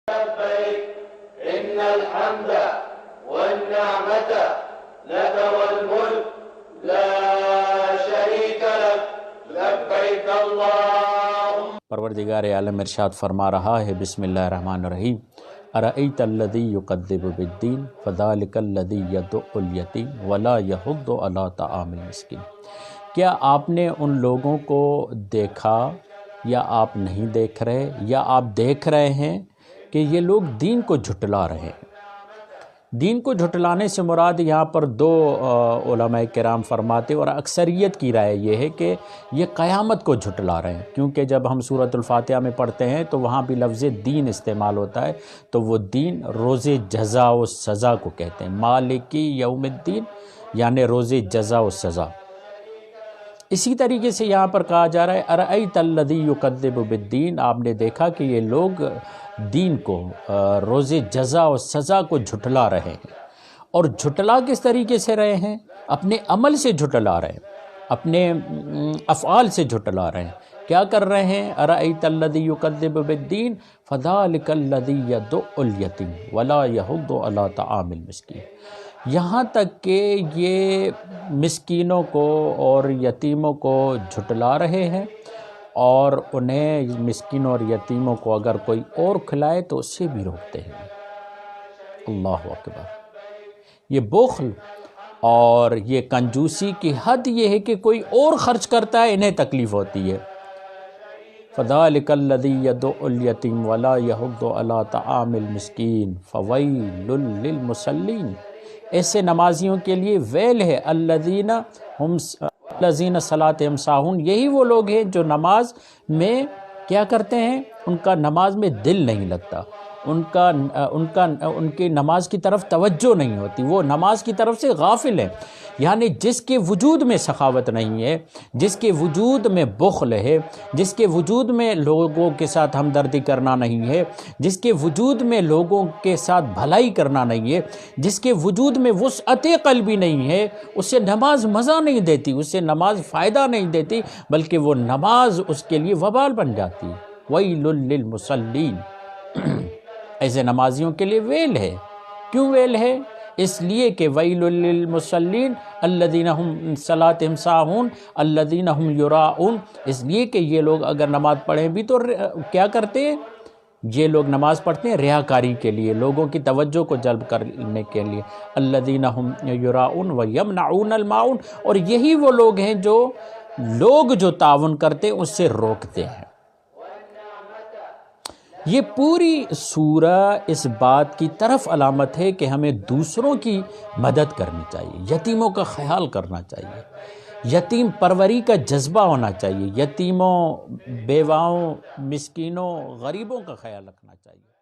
لبيك إن الحمد والنعمة لك والملك لا شريك لك لبيك اللهم. پروردگار عالم ارشاد فرما رہا ہے، بسم اللہ الرحمن الرحیم، ارأیت الذی یکذب بالدین فذلک الذی یدع الیتیم ولا یحض علی طعام المسکین۔ کیا آپ نے ان لوگوں کو دیکھا یا آپ نہیں دیکھ رہے، یا آپ دیکھ رہے ہیں کہ یہ لوگ دین کو جھٹلا رہے ہیں؟ دین کو جھٹلانے سے مراد یہاں پر دو علماء کرام فرماتے، اور اکثریت کی رائے یہ ہے کہ یہ قیامت کو جھٹلا رہے ہیں، کیونکہ جب ہم سورۃ الفاتحہ میں پڑھتے ہیں تو وہاں بھی لفظ دین استعمال ہوتا ہے، تو وہ دین روز جزا و سزا کو کہتے ہیں، مالکی یوم الدین یعنی روز جزا و سزا۔ اسی طریقے سے یہاں پر کہا جا رہا ہے ارأیت الذی یکذب بالدین، آپ نے دیکھا کہ یہ لوگ دین کو، روز جزا و سزا کو جھٹلا رہے ہیں۔ اور جھٹلا کس طریقے سے رہے ہیں؟ اپنے عمل سے جھٹلا رہے ہیں، اپنے افعال سے جھٹلا رہے ہیں۔ کیا کر رہے ہیں؟ ارأیت الذی یکذب بالدین فذلک الذی یدع الیتیم ولا یحض علی طعام المسکین۔ یہاں تک کہ یہ مسکینوں کو اور یتیموں کو جھٹلا رہے ہیں، اور انہیں مسکینوں اور یتیموں کو اگر کوئی اور کھلائے تو اس سے بھی روکتے ہیں۔ اللہ اکبر! یہ بخل اور یہ کنجوسی کی حد یہ ہے کہ کوئی اور خرچ کرتا ہے، انہیں تکلیف ہوتی ہے۔ فذلک الذی یدع الیتیم ولا یحض علی طعام المسکین فویل للمصلین۔ ایسے نمازیوں کے لیے ویل ہے، الذین صلاتہم ساہون، یہی وہ لوگ ہیں جو نماز میں کیا کرتے ہیں؟ ان کا نماز میں دل نہیں لگتا، ان کی نماز کی طرف توجہ نہیں ہوتی، وہ نماز کی طرف سے غافل ہیں۔ یعنی جس کے وجود میں سخاوت نہیں ہے، جس کے وجود میں بخل ہے، جس کے وجود میں لوگوں کے ساتھ ہمدردی کرنا نہیں ہے، جس کے وجود میں لوگوں کے ساتھ بھلائی کرنا نہیں ہے، جس کے وجود میں وسعت قلبی نہیں ہے، اسے نماز مزہ نہیں دیتی، اسے نماز فائدہ نہیں دیتی، بلکہ وہ نماز اس کے لیے وبال بن جاتی ہے۔ ویل للمصلین، ایسے نمازیوں کے لیے ویل ہے۔ کیوں ویل ہے؟ اس لیے کہ ویل للمصلین الذین هم صلاتہم ساہون الذین هم یراؤون، اس لیے کہ یہ لوگ اگر نماز پڑھیں بھی تو کیا کرتے ہیں؟ یہ لوگ نماز پڑھتے ہیں ریاکاری کے لیے، لوگوں کی توجہ کو جلب کرنے کے لیے۔ الذین هم یراؤون ویمنعون الماعون، اور یہی وہ لوگ ہیں جو جو تعاون کرتے ہیں اس سے روکتے ہیں۔ یہ پوری سورہ اس بات کی طرف علامت ہے کہ ہمیں دوسروں کی مدد کرنی چاہیے، یتیموں کا خیال کرنا چاہیے، یتیم پروری کا جذبہ ہونا چاہیے، یتیموں، بیواؤں، مسکینوں، غریبوں کا خیال رکھنا چاہیے۔